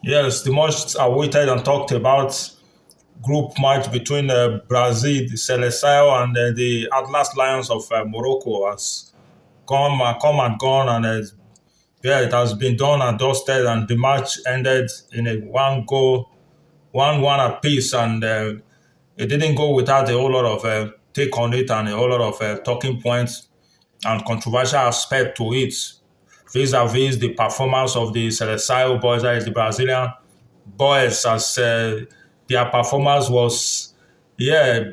Yes, the most awaited and talked about group match between Brazil, the Seleção, and the Atlas Lions of Morocco has come and gone, and yeah, it has been done and dusted, and the match ended in a one goal, 1-1 apiece, and it didn't go without a whole lot of take on it and a whole lot of talking points and controversial aspect to it, vis-a-vis the performance of the Seleção boys, that is the Brazilian boys, as their performance was, yeah,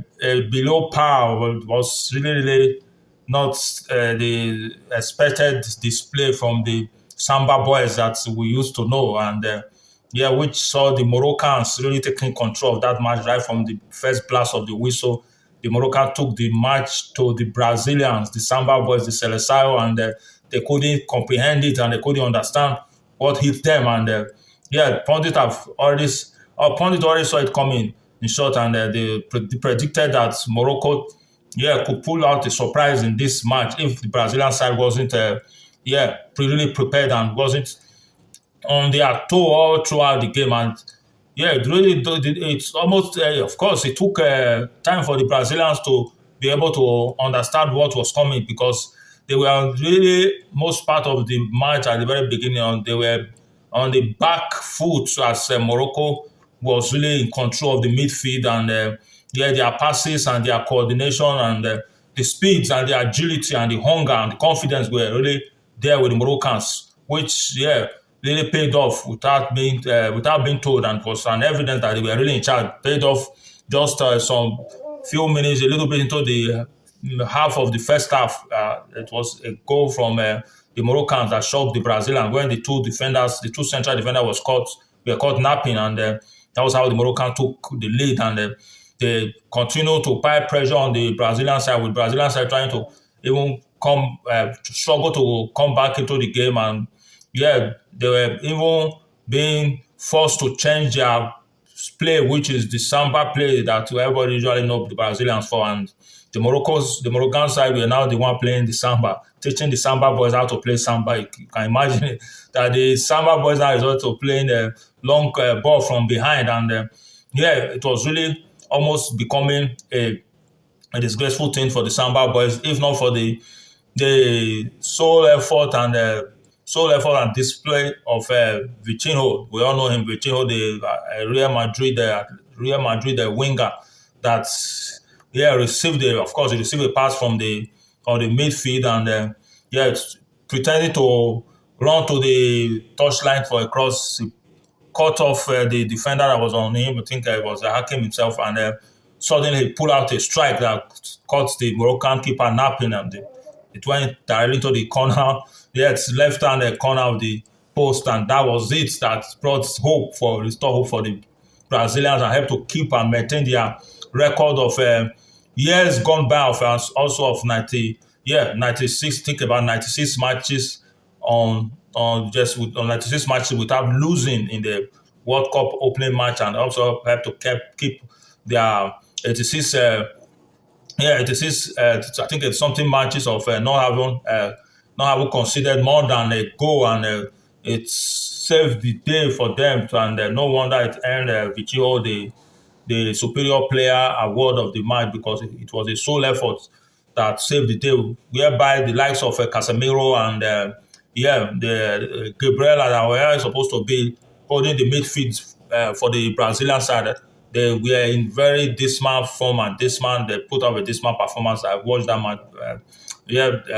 below par, was really not the expected display from the Samba boys that we used to know, and yeah, which saw the Moroccans really taking control of that match right from the first blast of the whistle. The Moroccan took the match to the Brazilians, the Samba boys, the Seleção, and they couldn't comprehend it and they couldn't understand what hit them. And yeah, Pundit already saw it coming in short, and they predicted that Morocco, yeah, could pull out a surprise in this match if the Brazilian side wasn't, yeah, really prepared and wasn't on their toe all throughout the game. And yeah, it's almost, of course, it took time for the Brazilians to be able to understand what was coming, because they were really, most part of the match at the very beginning, they were on the back foot as Morocco was really in control of the midfield, and yeah, their passes and their coordination and the speeds and the agility and the hunger and the confidence were really there with the Moroccans, which, yeah, really paid off without being told, and was an evidence that they were really in charge. Paid off just some few minutes, a little bit into the half of the first half. It was a goal from the Moroccans that shocked the Brazilians when the two central defenders were caught napping, and that was how the Moroccans took the lead, and they continued to apply pressure on the Brazilian side, with Brazilian side trying to even struggle to come back into the game. And yeah, they were even being forced to change their play, which is the Samba play that everybody usually know the Brazilians for. And the Moroccan side were now the one playing the Samba, teaching the Samba boys how to play Samba. You can imagine it, that the Samba boys now resort to playing a long ball from behind. And yeah, it was really almost becoming a disgraceful thing for the Samba boys, if not for the sole effort and display of Vitinho. We all know him, Vitinho, the Real Madrid winger that, yeah, of course, he received a pass from the midfield, and yeah, pretending to run to the touchline for a cross. He cut off the defender that was on him. I think it was Hakim himself, and suddenly he pulled out a strike that caught the Moroccan keeper napping, and it went directly to the corner. Yeah, it's left hand corner of the post, and that was it. That brought restored hope for the Brazilians, and helped to keep and maintain their record of years gone by, of also of 96. Think about 96 matches on 96 matches without losing in the World Cup opening match, and also help to keep their 86. 86. I think it's something matches of not having considered more than a goal, and it saved the day for them. And no wonder it earned Vitinho the superior player award of the match, because it was a sole effort that saved the day, whereby the likes of Casemiro and the Gabriel that were supposed to be holding the midfield for the Brazilian side. They were in very dismal form, and they put up a dismal performance. I watched that match.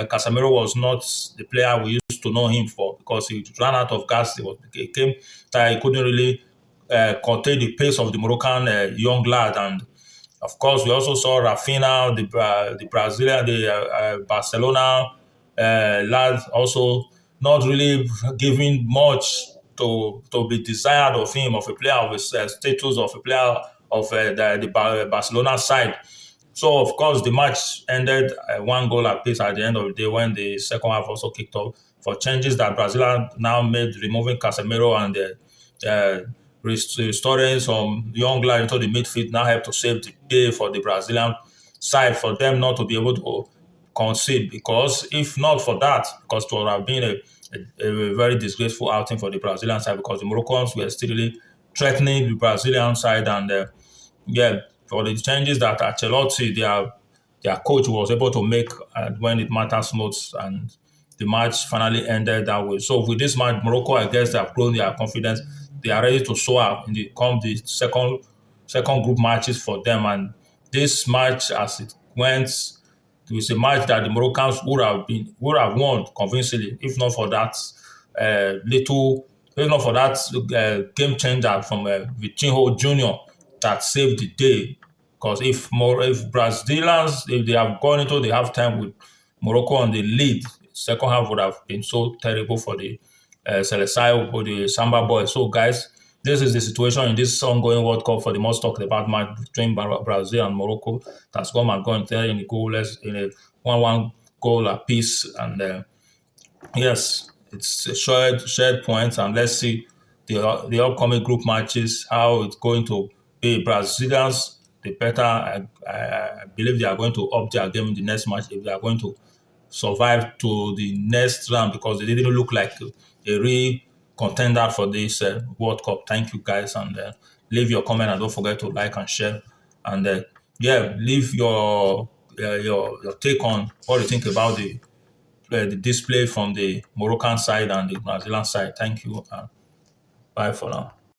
Casemiro was not the player we used to know him for, because he ran out of gas. He came that he couldn't really contain the pace of the Moroccan young lad. And of course, we also saw Rafinha, the Brazilian, the Barcelona lad, also not really giving much to be desired of him, of a player of his status, of a player of the Barcelona side. So, of course, the match ended 1 goal apiece at the end of the day, when the second half also kicked off, for changes that Brazil now made, removing Casemiro and restoring some young lad into the midfield, now helped to save the day for the Brazilian side, for them not to be able to concede. Because if not for that, because it would have been a very disgraceful outing for the Brazilian side because the Moroccans were still really threatening the Brazilian side. And yeah, for the changes that Ancelotti, their coach, was able to make when it matters most, and the match finally ended that way. So with this match, Morocco, I guess, they have grown their confidence. They are ready to soar in the second group matches for them. And this match, as it went, it was a match that the Moroccans would have won convincingly, if not for that if not for that game changer from Vitinho Junior that saved the day. Because if Brazilians, if they have gone into the halftime with Morocco on the lead, second half would have been so terrible for the Seleção or the Samba boys. So guys, this is the situation in this ongoing World Cup for the most talked about match between Brazil and Morocco. That's gone and gone there in a 1-1 goal apiece. And yes, it's a shared points, and let's see the upcoming group matches, how it's going to be. Brazilians, the better, I believe they are going to up their game in the next match if they are going to survive to the next round, because they didn't look like a real contender for this World Cup. Thank you guys, and leave your comment, and don't forget to like and share. And yeah, leave your take on what you think about the display from the Moroccan side and the Brazilian side. Thank you. Bye for now.